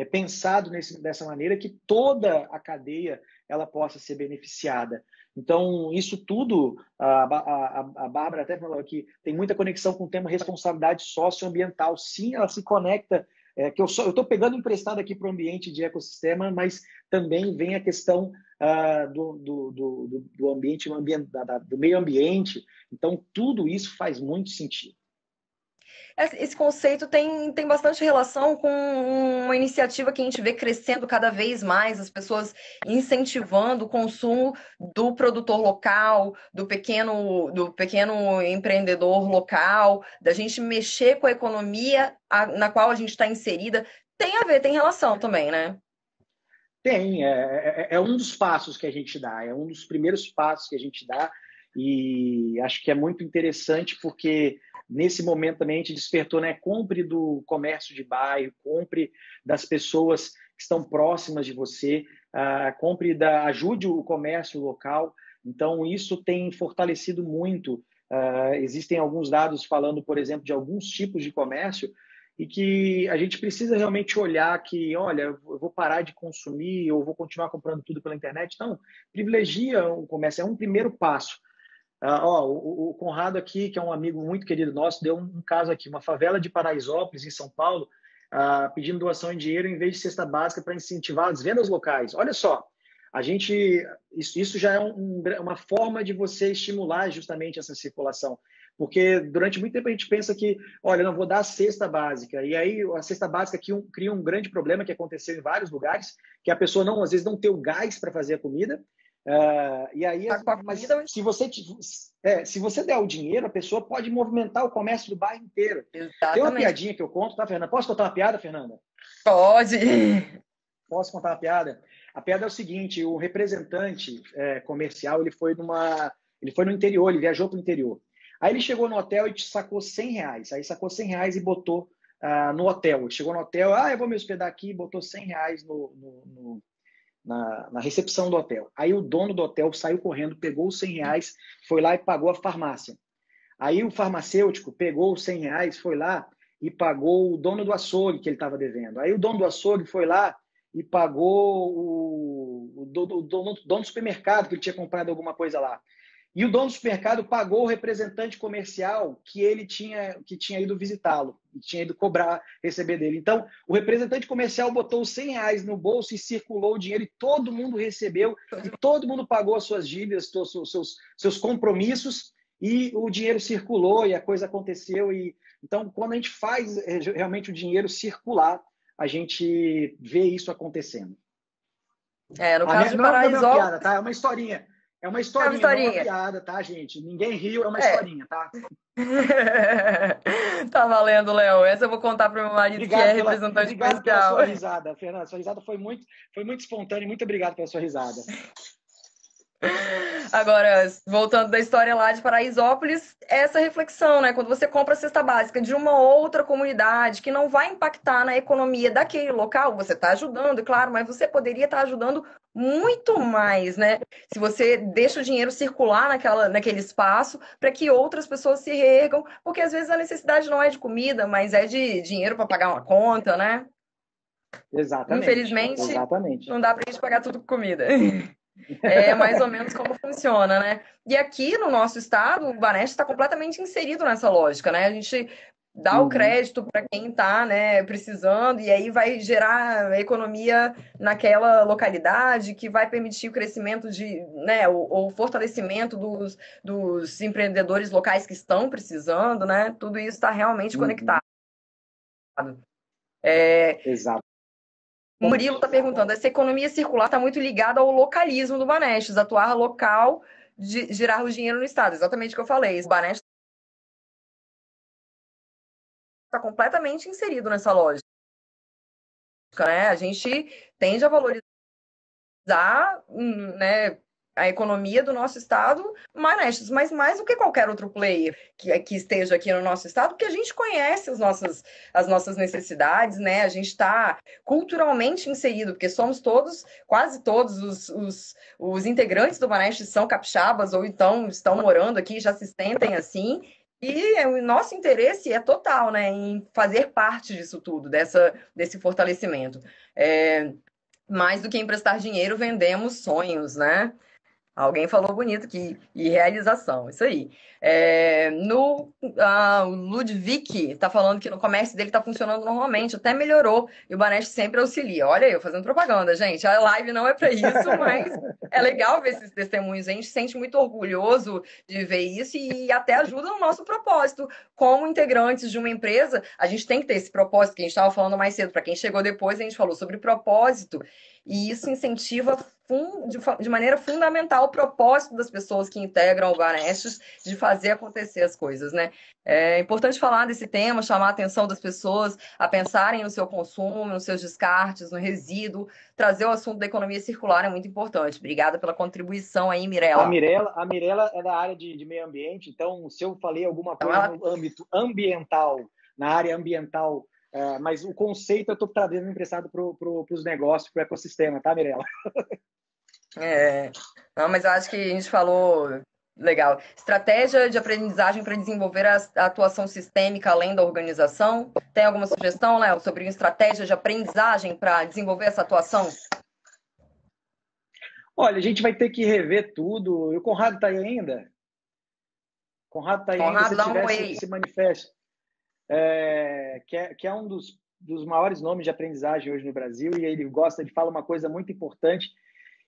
pensado dessa maneira que toda a cadeia ela possa ser beneficiada? Então, isso tudo, a Bárbara até falou aqui, tem muita conexão com o tema responsabilidade socioambiental. Sim, ela se conecta, que eu estou pegando emprestado aqui para o ambiente de ecossistema, mas também vem a questão do ambiente, do meio ambiente. Então, tudo isso faz muito sentido. Esse conceito tem bastante relação com uma iniciativa que a gente vê crescendo cada vez mais, as pessoas incentivando o consumo do produtor local, do pequeno empreendedor local, da gente mexer com a economia na qual a gente está inserida. Tem a ver, tem relação também, né? Tem, é um dos passos que a gente dá, é um dos primeiros passos que a gente dá, e acho que é muito interessante porque nesse momento também a gente despertou, né? Compre do comércio de bairro, compre das pessoas que estão próximas de você, ajude o comércio local. Então, isso tem fortalecido muito. Existem alguns dados falando, por exemplo, de alguns tipos de comércio e que a gente precisa realmente olhar que, olha, eu vou parar de consumir ou vou continuar comprando tudo pela internet. Não, privilegia o comércio, é um primeiro passo. O Conrado aqui, que é um amigo muito querido nosso, deu um caso aqui, uma favela de Paraisópolis, em São Paulo, pedindo doação em dinheiro em vez de cesta básica para incentivar as vendas locais. Olha só, isso já é uma forma de você estimular justamente essa circulação. Porque durante muito tempo a gente pensa que, olha, eu não vou dar a cesta básica. E aí a cesta básica cria um grande problema que aconteceu em vários lugares, que a pessoa às vezes não tem o gás para fazer a comida. E aí, mas se você der o dinheiro, a pessoa pode movimentar o comércio do bairro inteiro. Exatamente. Tem uma piadinha que eu conto, tá, Fernanda? Posso contar uma piada, Fernanda? Pode. Posso contar uma piada? A piada é o seguinte: o representante comercial ele foi no interior, ele viajou para o interior. Aí ele chegou no hotel e sacou R$100. Aí sacou R$100 e botou no hotel. Ele chegou no hotel, eu vou me hospedar aqui, botou R$100 na recepção do hotel. Aí o dono do hotel saiu correndo, pegou os R$ 100, foi lá e pagou a farmácia. Aí o farmacêutico pegou os R$ 100, foi lá e pagou o dono do açougue que ele estava devendo. Aí o dono do açougue foi lá e pagou o dono do supermercado que ele tinha comprado alguma coisa lá. E o dono do supermercado pagou o representante comercial que tinha ido visitá-lo, que tinha ido receber dele. Então, o representante comercial botou os R$ 100 no bolso e circulou o dinheiro e todo mundo recebeu, e todo mundo pagou as suas dívidas, seus compromissos, e o dinheiro circulou e a coisa aconteceu. Então, quando a gente faz realmente o dinheiro circular, a gente vê isso acontecendo. No caso de não é uma Paraisópolis... piada, tá? É uma historinha. É uma historinha, não é uma piada, tá, gente? Ninguém riu, é uma historinha, tá? Tá valendo, Léo. Essa eu vou contar para o meu marido, que é representante comercial. Obrigado pela sua risada, Fernanda. Sua risada foi muito espontânea. Muito obrigado pela sua risada. Agora, voltando da história lá de Paraisópolis, essa reflexão, né? Quando você compra a cesta básica de uma outra comunidade que não vai impactar na economia daquele local, você está ajudando, claro, mas você poderia estar ajudando muito mais, né? Se você deixa o dinheiro circular naquele espaço para que outras pessoas se reergam, porque às vezes a necessidade não é de comida, mas é de dinheiro para pagar uma conta, né? Exatamente. Infelizmente, exatamente. Não dá para a gente pagar tudo com comida. É mais ou menos como funciona, né? E aqui no nosso estado, o Banestes está completamente inserido nessa lógica, né? A gente dá o crédito para quem está, né, precisando, e aí vai gerar economia naquela localidade, que vai permitir o crescimento né, o fortalecimento dos empreendedores locais que estão precisando, né? Tudo isso está realmente conectado. Exato. O Murilo está perguntando, essa economia circular está muito ligada ao localismo do Banestes, atuar local, girar o dinheiro no estado. Exatamente o que eu falei. O Banestes está completamente inserido nessa lógica, né? A gente tende a valorizar, né, a economia do nosso estado, Banestes, mas mais do que qualquer outro player que esteja aqui no nosso estado, porque a gente conhece as nossas necessidades, né? A gente está culturalmente inserido, porque somos quase todos os integrantes do Banestes são capixabas, ou então estão morando aqui, já se sentem assim. E o nosso interesse é total, né, em fazer parte disso tudo, desse fortalecimento. Mais do que emprestar dinheiro, vendemos sonhos, né? Alguém falou bonito aqui, e realização, isso aí. O Ludwig está falando que no comércio dele está funcionando normalmente, até melhorou, e o Banestes sempre auxilia. Olha eu fazendo propaganda, gente. A live não é para isso, mas é legal ver esses testemunhos. A gente se sente muito orgulhoso de ver isso e até ajuda no nosso propósito. Como integrantes de uma empresa, a gente tem que ter esse propósito que a gente estava falando mais cedo. Para quem chegou depois, a gente falou sobre propósito, e isso incentiva de maneira fundamental o propósito das pessoas que integram o Banestes de fazer acontecer as coisas, né? É importante falar desse tema, chamar a atenção das pessoas a pensarem no seu consumo, nos seus descartes, no resíduo. Trazer o assunto da economia circular é muito importante. Obrigada pela contribuição aí, Mirella. A Mirella é da área de meio ambiente, então se eu falei alguma coisa no âmbito ambiental, na área ambiental, mas o conceito eu estou trazendo emprestado para os negócios, para o ecossistema, tá, Mirella? Não, mas eu acho que a gente falou legal. Estratégia de aprendizagem para desenvolver a atuação sistêmica além da organização. Tem alguma sugestão, Léo, sobre uma estratégia de aprendizagem para desenvolver essa atuação? Olha, a gente vai ter que rever tudo. E o Conrado está aí ainda? Conrado está aí ainda, se tivesse, se manifeste. Que é um dos maiores nomes de aprendizagem hoje no Brasil, e ele fala uma coisa muito importante,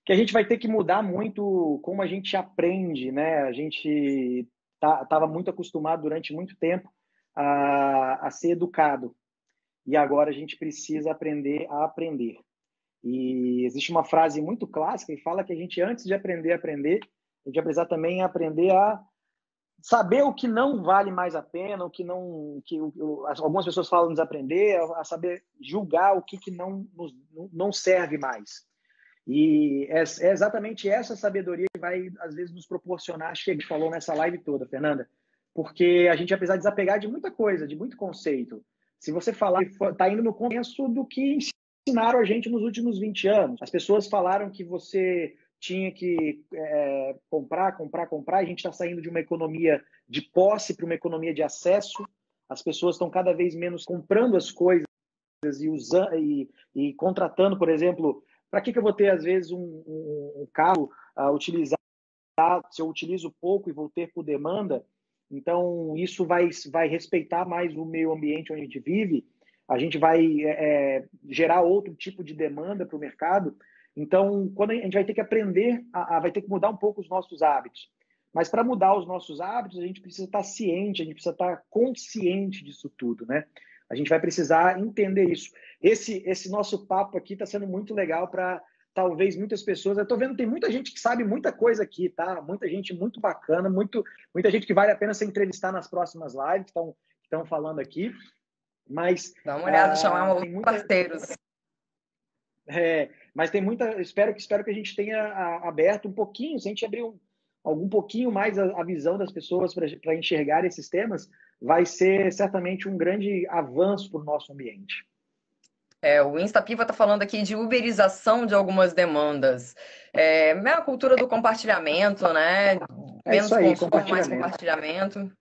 que a gente vai ter que mudar muito como a gente aprende, né? A gente estava muito acostumado durante muito tempo a ser educado, e agora a gente precisa aprender a aprender. E existe uma frase muito clássica que fala que a gente, antes de aprender, a gente vai precisar também aprender a saber o que não vale mais a pena, algumas pessoas falam desaprender, a saber julgar o que não serve mais. E é exatamente essa sabedoria que vai, às vezes, nos proporcionar, que a gente falou nessa live toda, Fernanda, porque a gente vai precisar desapegar de muita coisa, de muito conceito. Se você falar, está indo no consenso do que ensinaram a gente nos últimos 20 anos. As pessoas falaram que você tinha que comprar, comprar, comprar. A gente está saindo de uma economia de posse para uma economia de acesso. As pessoas estão cada vez menos comprando as coisas e usando e contratando, por exemplo, para que eu vou ter às vezes um carro a utilizar se eu utilizo pouco e vou ter por demanda? Então isso vai respeitar mais o meio ambiente onde a gente vive. A gente vai gerar outro tipo de demanda para o mercado. Então, quando a gente vai ter que aprender, vai ter que mudar um pouco os nossos hábitos. Mas para mudar os nossos hábitos, a gente precisa estar ciente, a gente precisa estar consciente disso tudo, né? A gente vai precisar entender isso. Esse nosso papo aqui está sendo muito legal para talvez muitas pessoas. Eu estou vendo que tem muita gente que sabe muita coisa aqui, tá? Muita gente muito bacana, muita gente que vale a pena se entrevistar nas próximas lives que estão falando aqui. Mas Dá uma olhada, chamar tem muita, parceiros. mas tem muita. Espero que a gente tenha aberto um pouquinho, se a gente abrir algum pouquinho mais a visão das pessoas para enxergar esses temas, vai ser certamente um grande avanço para o nosso ambiente. O Instapiva está falando aqui de uberização de algumas demandas. A cultura do compartilhamento, né? Menos Isso aí, consumo, mais compartilhamento.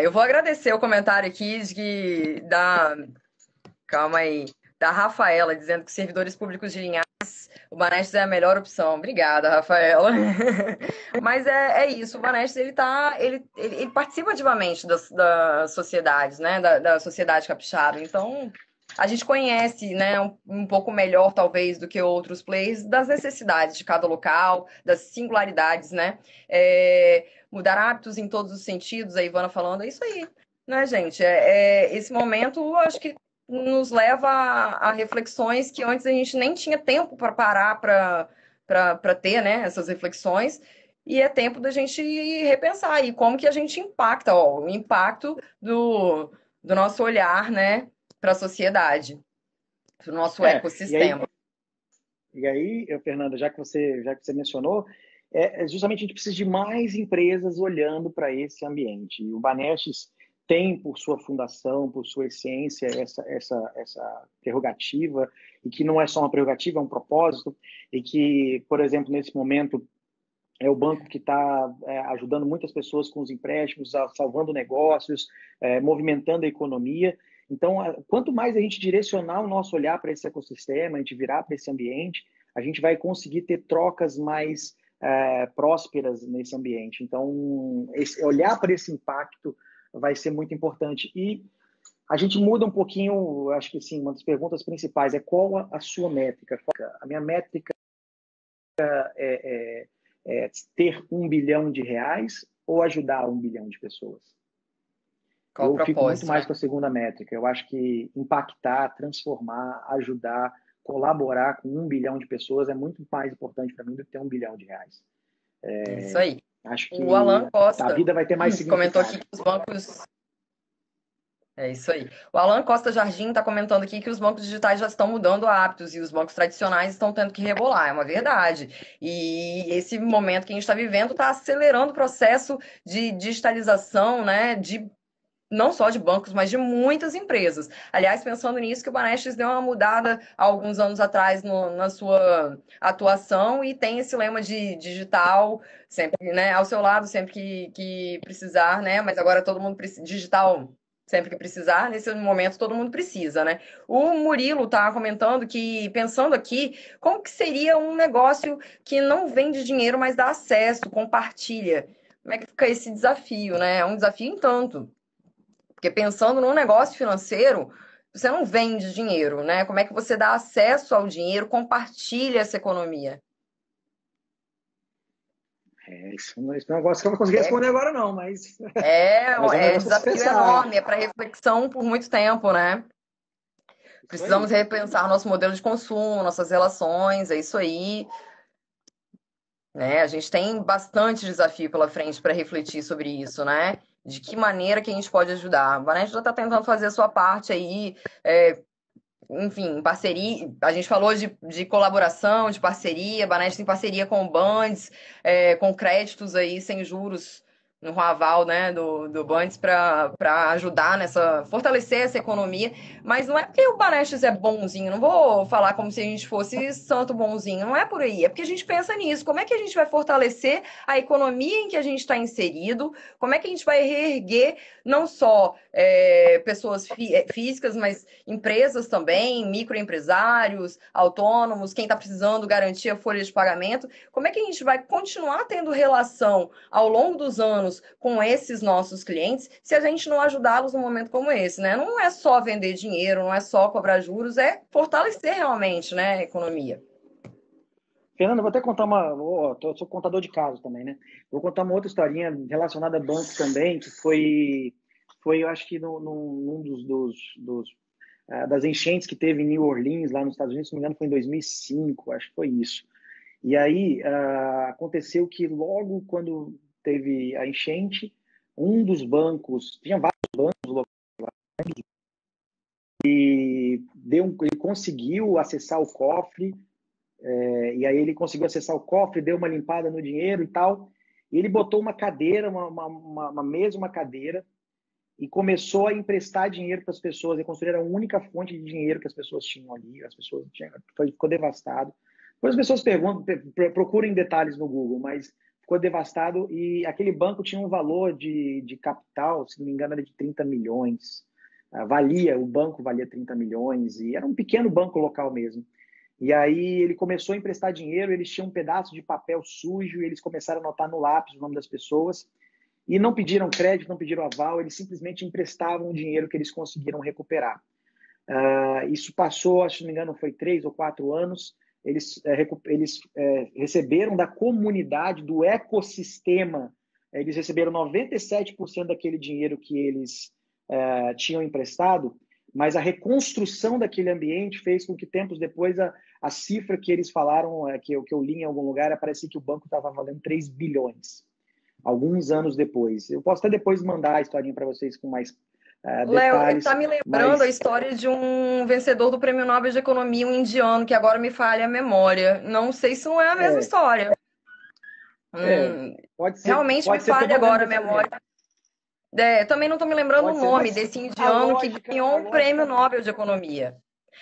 Eu vou agradecer o comentário aqui calma aí, da Rafaela, dizendo que servidores públicos de Linhares, o Banestes é a melhor opção. Obrigada, Rafaela. Mas é isso, o Banestes ele participa ativamente das sociedades, né? Da sociedade capixaba. Então, a gente conhece, né, um pouco melhor, talvez, do que outros players, das necessidades de cada local, das singularidades, né? Mudar hábitos em todos os sentidos, a Ivana falando, é isso aí, né, gente? Esse momento, acho que nos leva a reflexões que antes a gente nem tinha tempo para parar para ter, né, essas reflexões, e é tempo da gente repensar e como que a gente impacta, o impacto do nosso olhar, né, para a sociedade, para o nosso ecossistema. E aí, Fernanda, já que você mencionou, justamente a gente precisa de mais empresas olhando para esse ambiente. E o Banestes tem, por sua fundação, por sua essência, essa prerrogativa, e que não é só uma prerrogativa, é um propósito, e que, por exemplo, nesse momento, é o banco que está ajudando muitas pessoas com os empréstimos, salvando negócios, movimentando a economia. Então, quanto mais a gente direcionar o nosso olhar para esse ecossistema, a gente virar para esse ambiente, a gente vai conseguir ter trocas mais prósperas nesse ambiente. Então, olhar para esse impacto vai ser muito importante. E a gente muda um pouquinho, acho que sim, uma das perguntas principais é qual a sua métrica? A minha métrica é ter R$1 bilhão ou ajudar 1 bilhão de pessoas? Eu fico muito mais com a segunda métrica. Eu acho que impactar, transformar, ajudar, colaborar com 1 bilhão de pessoas é muito mais importante para mim do que ter R$1 bilhão. Isso aí. Acho que o Alan Costa a vida vai ter mais significado. Comentou aqui que os bancos... É isso aí. O Alan Costa Jardim está comentando aqui que os bancos digitais já estão mudando hábitos e os bancos tradicionais estão tendo que rebolar. É uma verdade. E esse momento que a gente está vivendo está acelerando o processo de digitalização, né, não só de bancos, mas de muitas empresas. Aliás, pensando nisso, que o Banestes deu uma mudada há alguns anos atrás na sua atuação e tem esse lema de digital sempre, né, ao seu lado, sempre que precisar, né? Mas agora todo mundo precisa digital sempre que precisar, nesse momento todo mundo precisa, né? O Murilo tá comentando que, pensando aqui, como que seria um negócio que não vende dinheiro, mas dá acesso, compartilha? Como é que fica esse desafio, né? É um desafio em tanto. Porque pensando num negócio financeiro, você não vende dinheiro, né? Como é que você dá acesso ao dinheiro, compartilha essa economia? Isso não é um negócio que eu não vou conseguir responder agora, não, mas. Um desafio enorme, é para reflexão por muito tempo, né? Precisamos repensar nosso modelo de consumo, nossas relações, é isso aí. Né? A gente tem bastante desafio pela frente para refletir sobre isso, né? De que maneira que a gente pode ajudar. A Banestes já está tentando fazer a sua parte aí, enfim, parceria. A gente falou de colaboração, de parceria, a Banestes em parceria com o Bandes, com créditos aí sem juros, no aval, né, do Bantes para ajudar nessa, fortalecer essa economia. Mas não é porque o Banestes é bonzinho, não vou falar como se a gente fosse santo bonzinho, não é por aí. É porque a gente pensa nisso. Como é que a gente vai fortalecer a economia em que a gente está inserido? Como é que a gente vai reerguer não só pessoas físicas, mas empresas também, microempresários, autônomos, quem está precisando garantir a folha de pagamento? Como é que a gente vai continuar tendo relação ao longo dos anos com esses nossos clientes se a gente não ajudá-los num momento como esse, né? Não é só vender dinheiro, não é só cobrar juros, é fortalecer realmente, né, a economia. Fernanda, vou até contar eu sou contador de casos também, né? Vou contar uma outra historinha relacionada a banco também, que foi eu acho que num das enchentes que teve em New Orleans, lá nos Estados Unidos, se não me engano, foi em 2005, acho que foi isso. E aí aconteceu que logo quando teve a enchente, um dos bancos, tinha vários bancos, ele conseguiu acessar o cofre, e aí ele conseguiu acessar o cofre, deu uma limpada no dinheiro e tal, e ele botou uma cadeira, uma mesa, uma cadeira, e começou a emprestar dinheiro para as pessoas, e construir a única fonte de dinheiro que as pessoas tinham ali, as pessoas ficou devastado. Depois as pessoas procurem detalhes no Google, mas ficou devastado, e aquele banco tinha um valor de capital, se não me engano, era de 30 milhões. O banco valia 30 milhões, e era um pequeno banco local mesmo. E aí ele começou a emprestar dinheiro, eles tinham um pedaço de papel sujo, e eles começaram a anotar no lápis o nome das pessoas, e não pediram crédito, não pediram aval, eles simplesmente emprestavam o dinheiro que eles conseguiram recuperar. Isso passou, acho que não me engano, foi 3 ou 4 anos. Eles receberam da comunidade, do ecossistema, eles receberam 97% daquele dinheiro que eles tinham emprestado, mas a reconstrução daquele ambiente fez com que, tempos depois, a cifra que eles falaram, que eu li em algum lugar, parecia que o banco estava valendo 3 bilhões. Alguns anos depois. Eu posso até depois mandar a historinha para vocês com mais Léo, detalhes. está me lembrando a história de um vencedor do Prêmio Nobel de Economia, um indiano, que agora me falha a memória. Não sei se não é a mesma história. Realmente me pode ser falha todo o mesmo agora a memória. Também não estou me lembrando o nome desse indiano que ganhou um Prêmio Nobel de Economia.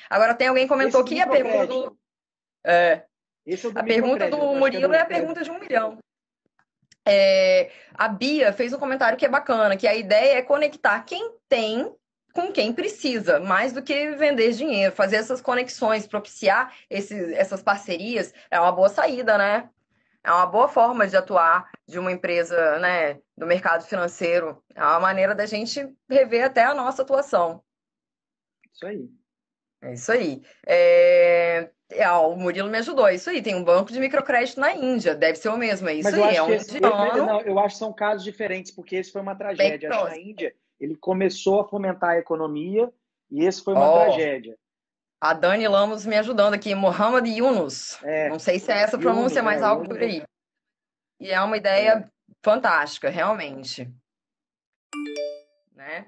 Agora tem alguém comentou que a pergunta do... a pergunta do Murilo é a pergunta de 1 milhão. A Bia fez um comentário que é bacana, que a ideia é conectar quem tem com quem precisa, mais do que vender dinheiro, fazer essas conexões, propiciar essas parcerias, é uma boa saída, né? É uma boa forma de atuar de uma empresa, né, do mercado financeiro. É uma maneira da gente rever até a nossa atuação. Isso aí. É isso aí. O Murilo me ajudou. É isso aí. Tem um banco de microcrédito na Índia. Deve ser o mesmo. É isso aí. É um indiano. Eu acho que são casos diferentes, porque esse foi uma tragédia. Acho que na Índia ele começou a fomentar a economia e esse foi uma tragédia. A Dani Lamos me ajudando aqui. Mohamed Yunus. Não sei se é essa pronúncia, mas algo por aí. E é uma ideia fantástica, realmente. Né?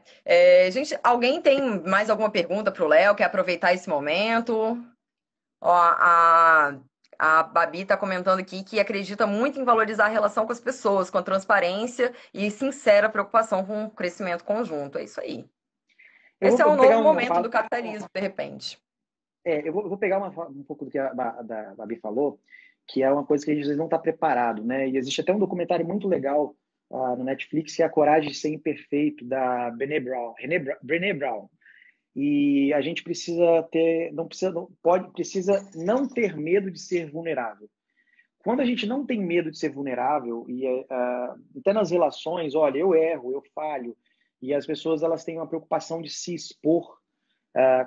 Gente, alguém tem mais alguma pergunta para o Léo? Quer aproveitar esse momento? A Babi está comentando aqui que acredita muito em valorizar a relação com as pessoas, com a transparência e sincera preocupação com o crescimento conjunto. É isso aí. Esse é um novo momento do capitalismo, de repente. Eu vou pegar um pouco do que a Babi falou, que é uma coisa que a gente não está preparado, né? E existe até um documentário muito legal no Netflix, que é A Coragem de Ser Imperfeito, da Brené Brown. E a gente precisa não ter medo de ser vulnerável. Quando a gente não tem medo de ser vulnerável, e até nas relações, olha, eu erro, eu falho, e as pessoas elas têm uma preocupação de se expor.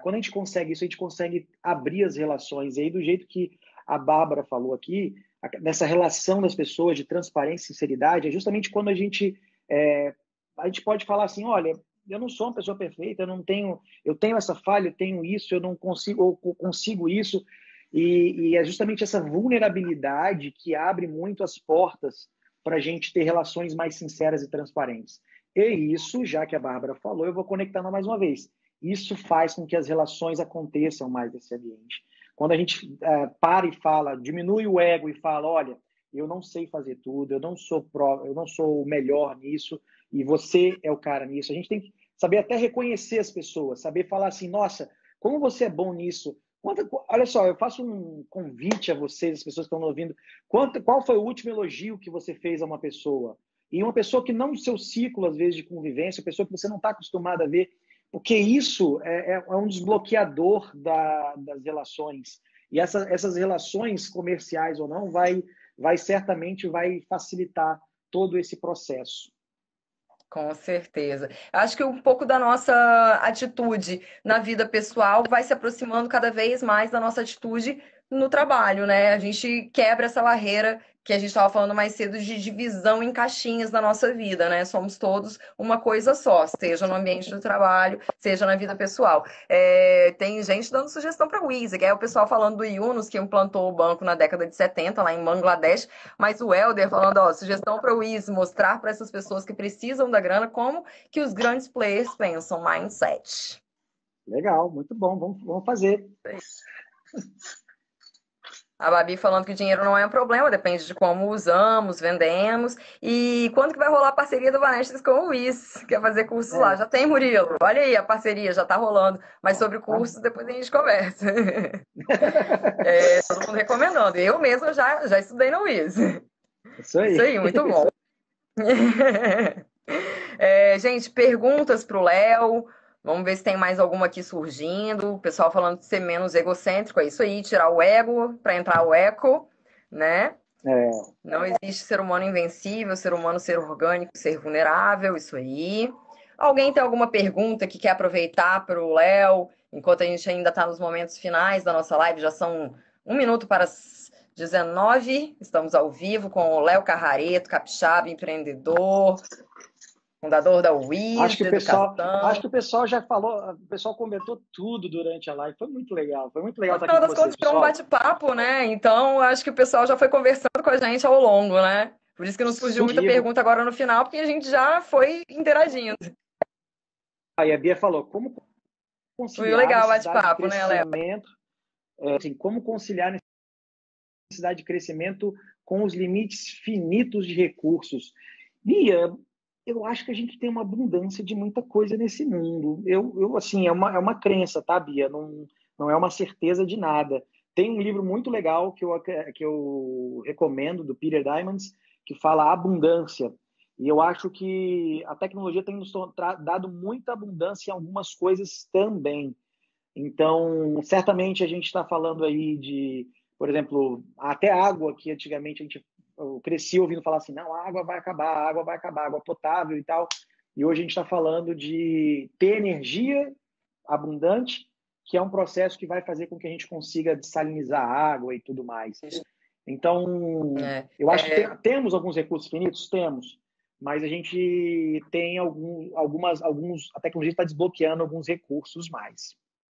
Quando a gente consegue isso, a gente consegue abrir as relações. E aí, do jeito que a Bárbara falou aqui, nessa relação das pessoas de transparência e sinceridade, é justamente quando a gente pode falar assim, olha, eu não sou uma pessoa perfeita, eu tenho essa falha, eu tenho isso, eu não consigo, ou consigo isso, e é justamente essa vulnerabilidade que abre muito as portas para a gente ter relações mais sinceras e transparentes. E isso, já que a Bárbara falou, eu vou conectando mais uma vez. Isso faz com que as relações aconteçam mais nesse ambiente. Quando a gente para e fala, diminui o ego e fala, olha, eu não sei fazer tudo, eu não sou o melhor nisso, e você é o cara nisso. A gente tem que saber até reconhecer as pessoas, saber falar assim, nossa, como você é bom nisso. Olha só, eu faço um convite a vocês, as pessoas que estão me ouvindo. Qual foi o último elogio que você fez a uma pessoa? E uma pessoa que não no seu ciclo, às vezes, de convivência, pessoa que você não está acostumado a ver, porque isso é um desbloqueador das relações. E essas relações, comerciais ou não, certamente vai facilitar todo esse processo. Com certeza. Acho que um pouco da nossa atitude na vida pessoal vai se aproximando cada vez mais da nossa atitude no trabalho, né? A gente quebra essa barreira que a gente estava falando mais cedo de divisão em caixinhas da nossa vida, né? Somos todos uma coisa só, seja no ambiente do trabalho, seja na vida pessoal. Tem gente dando sugestão para o Wizzy, que é o pessoal falando do Yunus, que implantou o banco na década de 70, lá em Bangladesh, mas o Helder falando, ó, sugestão para o Wizzy, mostrar para essas pessoas que precisam da grana como que os grandes players pensam, mindset. Legal, muito bom, vamos fazer. A Babi falando que o dinheiro não é um problema, depende de como usamos, vendemos. E quando que vai rolar a parceria do Vanestes com o Luiz? Quer fazer cursos lá? Já tem, Murilo. Olha aí, a parceria já tá rolando. Mas sobre cursos, depois a gente conversa. Todo mundo recomendando. Eu mesma já estudei no Luiz. Isso aí. Isso aí, muito bom. Gente, perguntas para o Léo. Vamos ver se tem mais alguma aqui surgindo. O pessoal falando de ser menos egocêntrico. É isso aí, tirar o ego para entrar o eco, né? Não existe ser humano invencível, ser humano ser orgânico, ser vulnerável. Isso aí. Alguém tem alguma pergunta que quer aproveitar para o Léo? Enquanto a gente ainda está nos momentos finais da nossa live, já são 1 minuto para as 19. Estamos ao vivo com o Léo Carrareto, capixaba, empreendedor, fundador da WIS, acho que o pessoal já falou, o pessoal comentou tudo durante a live. Foi muito legal estar aqui com vocês, pessoal. Foi um bate-papo, né? Então, acho que o pessoal já foi conversando com a gente ao longo, né? Por isso que não surgiu muita pergunta agora no final, porque a gente já foi interagindo. Aí a Bia falou, como conciliar foi legal a necessidade bate-papo, de né, crescimento, Léo? assim, como conciliar a necessidade de crescimento com os limites finitos de recursos. Bia, eu acho que a gente tem uma abundância de muita coisa nesse mundo. Assim, é uma crença, tá, Bia? Não é uma certeza de nada. Tem um livro muito legal que eu recomendo, do Peter Diamandis, que fala abundância. E eu acho que a tecnologia tem nos dado muita abundância em algumas coisas também. Então, certamente a gente está falando aí de, por exemplo, até água, que antigamente eu cresci ouvindo falar assim, não, a água vai acabar, água potável e tal. E hoje a gente está falando de ter energia abundante, que é um processo que vai fazer com que a gente consiga dessalinizar a água e tudo mais. Então, eu acho que temos alguns recursos finitos? Temos. Mas a gente tem a tecnologia está desbloqueando alguns recursos mais.